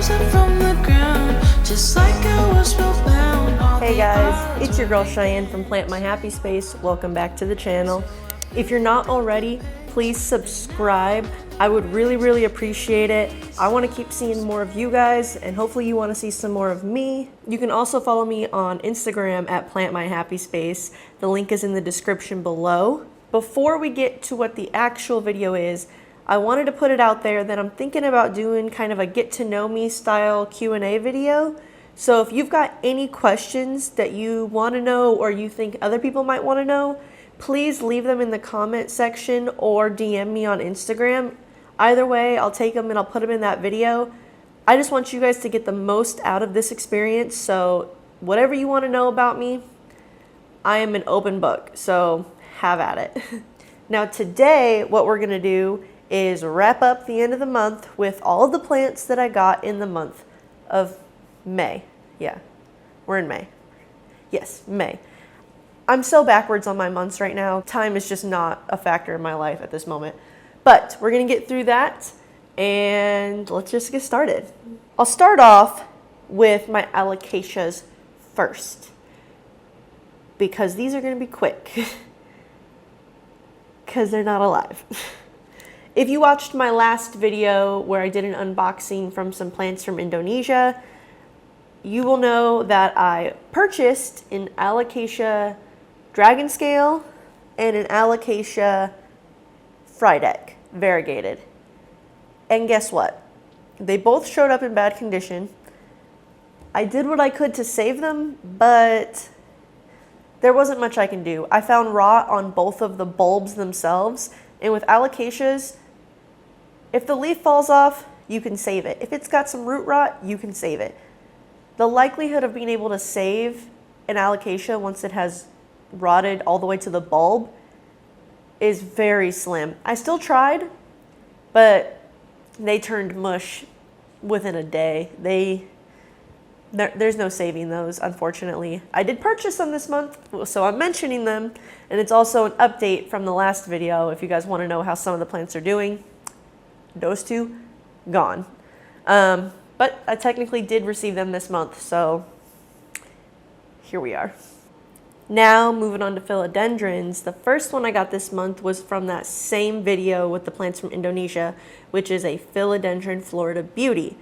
Hey guys, it's your girl Cheyenne from Plant My Happy Space. Welcome back to the channel. If you're not already, please subscribe. I would really appreciate it. I want to keep seeing more of you guys, and hopefully you want to see some more of me. You can also follow me on Instagram at Plant My Happy Space. The link is in the description below. Before we get to what the actual video is, I wanted to put it out there that I'm thinking about doing kind of a get to know me style Q&A video. So if you've got any questions that you want to know or you think other people might want to know, please leave them in the comment section or DM me on Instagram. Either way, I'll take them and I'll put them in that video. I just want you guys to get the most out of this experience. So whatever you want to know about me, I am an open book. So have at it. Now today, what we're going to do is wrap up the end of the month with all of the plants that I got in the month of May. Yeah, we're in May. Yes, May. I'm so backwards on my months right now. Time is just not a factor in my life at this moment. But we're gonna get through that and let's just get started. I'll start off with my alocasias first because these are gonna be quick because they're not alive. If you watched my last video where I did an unboxing from some plants from Indonesia, you will know that I purchased an Alocasia dragon scale and an Alocasia Frydek variegated. And guess what? They both showed up in bad condition. I did what I could to save them, but there wasn't much I can do. I found rot on both of the bulbs themselves, and with Alocasias, if the leaf falls off, you can save it. If it's got some root rot, you can save it. The likelihood of being able to save an Alocasia once it has rotted all the way to the bulb is very slim. I still tried, but they turned mush within a day. There's no saving those, unfortunately. I did purchase them this month, so I'm mentioning them, and it's also an update from the last video if you guys want to know how some of the plants are doing. Those two, gone. But I technically did receive them this month, so here we are. Now, moving on to philodendrons. The first one I got this month was from that same video with the plants from Indonesia, which is a Philodendron Florida Beauty.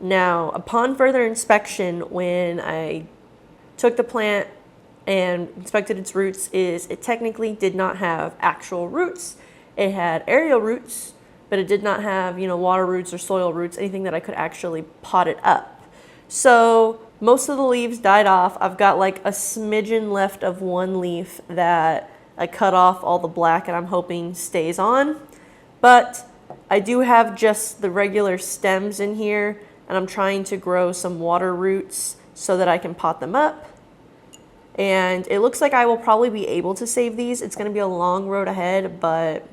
Now, upon further inspection, when I took the plant and inspected its roots, it technically did not have actual roots. It had aerial roots, but it did not have, water roots or soil roots, anything that I could actually pot it up. So most of the leaves died off. I've got like a smidgen left of one leaf that I cut off all the black and I'm hoping stays on. But I do have just the regular stems in here, and I'm trying to grow some water roots so that I can pot them up. And it looks like I will probably be able to save these. It's going to be a long road ahead, but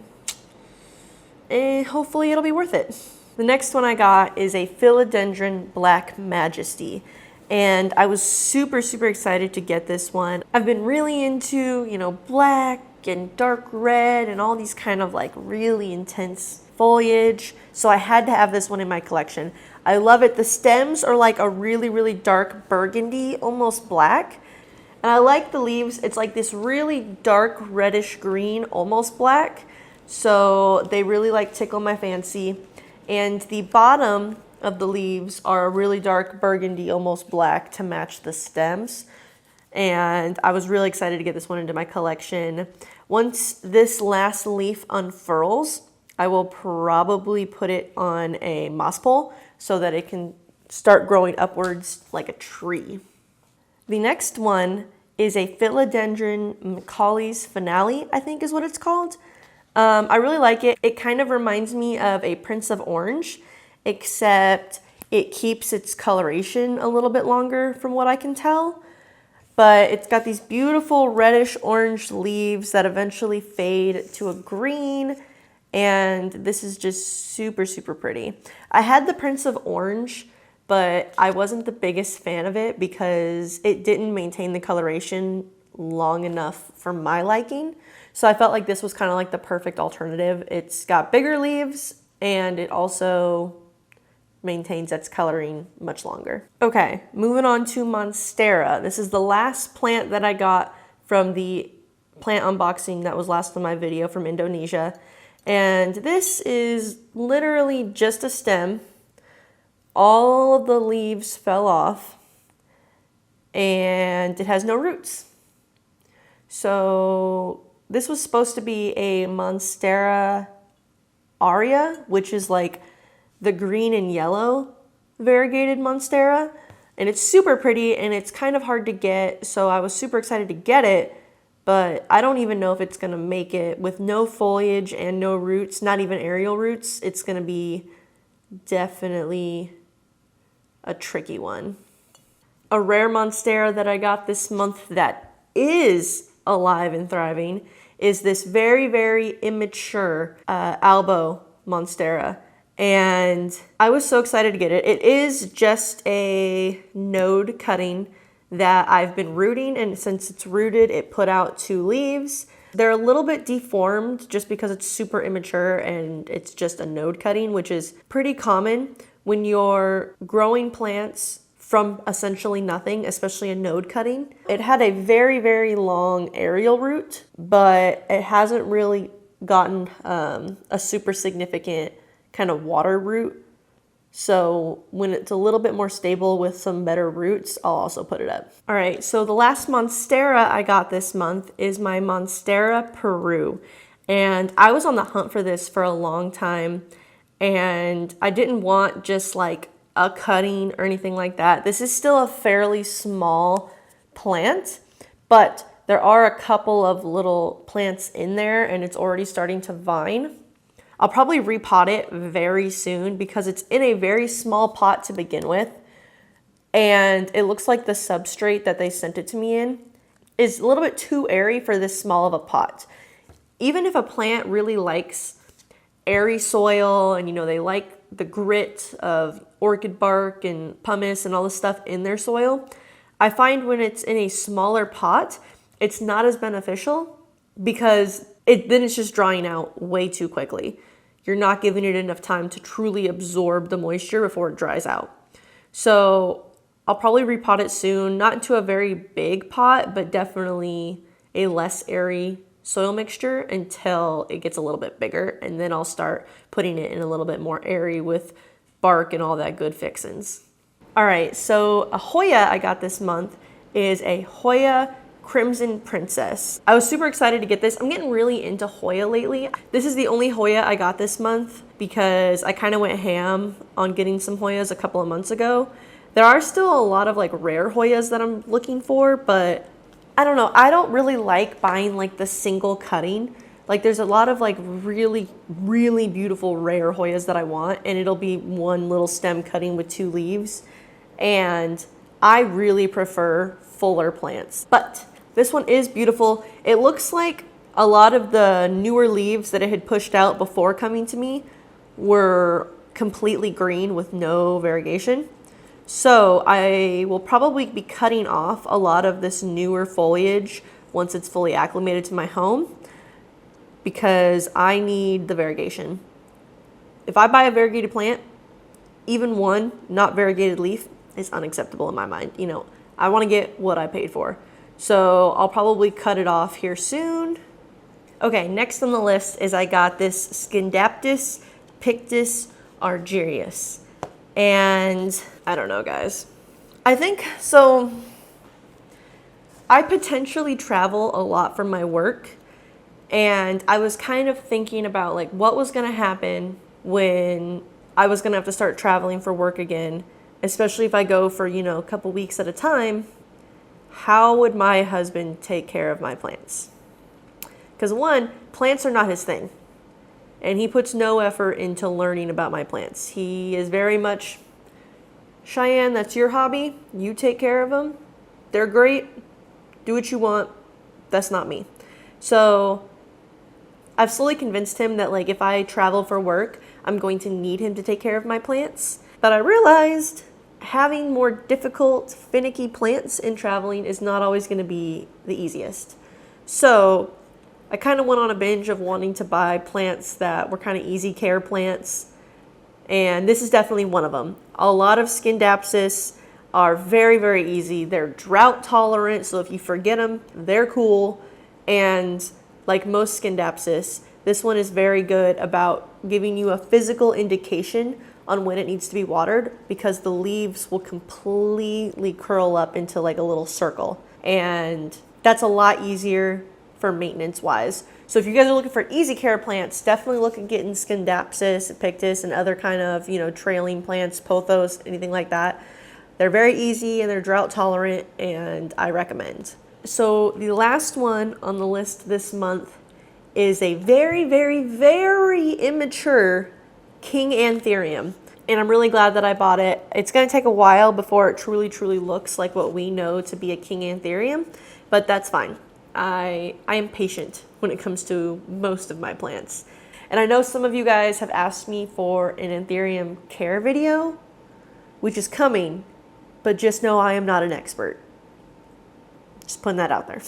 hopefully it'll be worth it. The next one I got is a Philodendron Black Majesty, and I was super excited to get this one. I've been really into, black and dark red and all these kind of like really intense foliage, so I had to have this one in my collection. I love it. The stems are like a really dark burgundy, almost black. And I like the leaves. It's like this really dark reddish green, almost black. So they really like tickle my fancy. And the bottom of the leaves are a really dark burgundy, almost black to match the stems. And I was really excited to get this one into my collection. Once this last leaf unfurls, I will probably put it on a moss pole so that it can start growing upwards like a tree. The next one is a Philodendron Macaulay's Finale, I think is what it's called. I really like it. It kind of reminds me of a Prince of Orange, except it keeps its coloration a little bit longer from what I can tell. But it's got these beautiful reddish orange leaves that eventually fade to a green. And this is just super pretty. I had the Prince of Orange, but I wasn't the biggest fan of it because it didn't maintain the coloration long enough for my liking. So I felt like this was kind of like the perfect alternative. It's got bigger leaves and it also maintains its coloring much longer. Okay, moving on to Monstera. This is the last plant that I got from the plant unboxing that was last on my video from Indonesia. And this is literally just a stem. All of the leaves fell off and it has no roots. So this was supposed to be a Monstera Aria, which is like the green and yellow variegated Monstera. And it's super pretty and it's kind of hard to get. So I was super excited to get it, but I don't even know if it's gonna make it with no foliage and no roots, not even aerial roots. It's gonna be definitely a tricky one. A rare Monstera that I got this month that is alive and thriving is this very, very immature Albo Monstera. And I was so excited to get it. It is just a node cutting that I've been rooting, and since it's rooted, it put out 2 leaves. They're a little bit deformed just because it's super immature and it's just a node cutting, which is pretty common when you're growing plants from essentially nothing, especially a node cutting. It had a very, very long aerial root, but it hasn't really gotten a super significant kind of water root. So when it's a little bit more stable with some better roots, I'll also put it up. All right, so the last Monstera I got this month is my Monstera Peru. And I was on the hunt for this for a long time, and I didn't want just like a cutting or anything like that. This is still a fairly small plant, but there are a couple of little plants in there and it's already starting to vine. I'll probably repot it very soon because it's in a very small pot to begin with. And it looks like the substrate that they sent it to me in is a little bit too airy for this small of a pot. Even if a plant really likes airy soil and, you know, they like the grit of orchid bark and pumice and all this stuff in their soil, I find when it's in a smaller pot, it's not as beneficial because then it's just drying out way too quickly. You're not giving it enough time to truly absorb the moisture before it dries out. So I'll probably repot it soon, not into a very big pot, but definitely a less airy soil mixture until it gets a little bit bigger. And then I'll start putting it in a little bit more airy with bark and all that good fixins. All right, so a Hoya I got this month is a Hoya Crimson Princess. I was super excited to get this. I'm getting really into Hoya lately. This is the only Hoya I got this month because I kind of went ham on getting some Hoyas a couple of months ago. There are still a lot of like rare Hoyas that I'm looking for, but I don't know. I don't really like buying like the single cutting. Like there's a lot of like really, really beautiful rare Hoyas that I want, and it'll be one little stem cutting with 2 leaves. And I really prefer fuller plants, but this one is beautiful. It looks like a lot of the newer leaves that it had pushed out before coming to me were completely green with no variegation. So I will probably be cutting off a lot of this newer foliage once it's fully acclimated to my home because I need the variegation. If I buy a variegated plant, even one not variegated leaf is unacceptable in my mind. You know, I want to get what I paid for. So I'll probably cut it off here soon. Okay, next on the list is I got this Scindaptus Pictus Argyrius. And I don't know, guys. I think, so I potentially travel a lot for my work. And I was kind of thinking about like what was going to happen when I was going to have to start traveling for work again, especially if I go for, you know, a couple weeks at a time. How would my husband take care of my plants? Because one, plants are not his thing. And he puts no effort into learning about my plants. He is very much, Cheyenne, that's your hobby. You take care of them. They're great. Do what you want. That's not me. So I've slowly convinced him that like if I travel for work, I'm going to need him to take care of my plants. But I realized having more difficult, finicky plants in traveling is not always going to be the easiest. So I kind of went on a binge of wanting to buy plants that were kind of easy care plants and this is definitely one of them. A lot of Scindapsus are very, very easy. They're drought tolerant, so if you forget them, they're cool. And like most Scindapsus, this one is very good about giving you a physical indication on when it needs to be watered, because the leaves will completely curl up into like a little circle. And that's a lot easier for maintenance wise. So if you guys are looking for easy care plants, definitely look at getting Scindapsus, Pictus, and other kind of, trailing plants, pothos, anything like that. They're very easy and they're drought tolerant, and I recommend. So the last one on the list this month is a very, very, very immature King Anthurium. And I'm really glad that I bought it. It's going to take a while before it truly, truly looks like what we know to be a King Anthurium, but that's fine. I am patient when it comes to most of my plants. And I know some of you guys have asked me for an Anthurium care video, which is coming, but just know I am not an expert. Just putting that out there.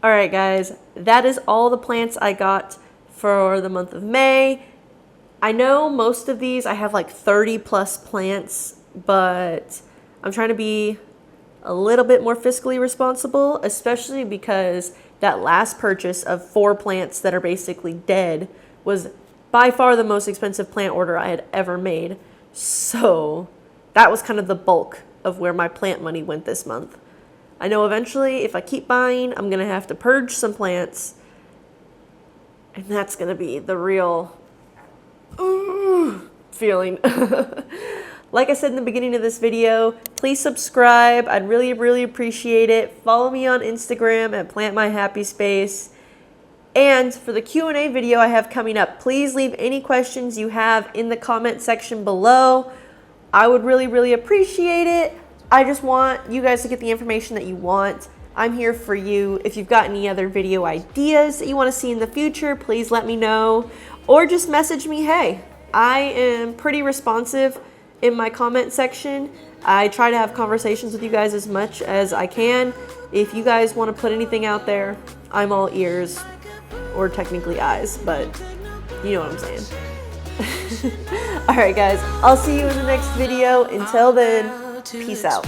All right, guys, that is all the plants I got for the month of May. I know most of these, I have like 30 plus plants, but I'm trying to be a little bit more fiscally responsible, especially because that last purchase of 4 plants that are basically dead was by far the most expensive plant order I had ever made. So that was kind of the bulk of where my plant money went this month. I know eventually if I keep buying, I'm going to have to purge some plants, and that's going to be the real feeling. Like I said in the beginning of this video, please subscribe. I'd really, really appreciate it. Follow me on Instagram at PlantMyHappySpace. And for the Q&A video I have coming up, please leave any questions you have in the comment section below. I would really, really appreciate it. I just want you guys to get the information that you want. I'm here for you. If you've got any other video ideas that you want to see in the future, please let me know. Or just message me, hey. I am pretty responsive in my comment section. I try to have conversations with you guys as much as I can. If you guys want to put anything out there, I'm all ears, or technically eyes, but you know what I'm saying. All right, guys, I'll see you in the next video. Until then, peace out.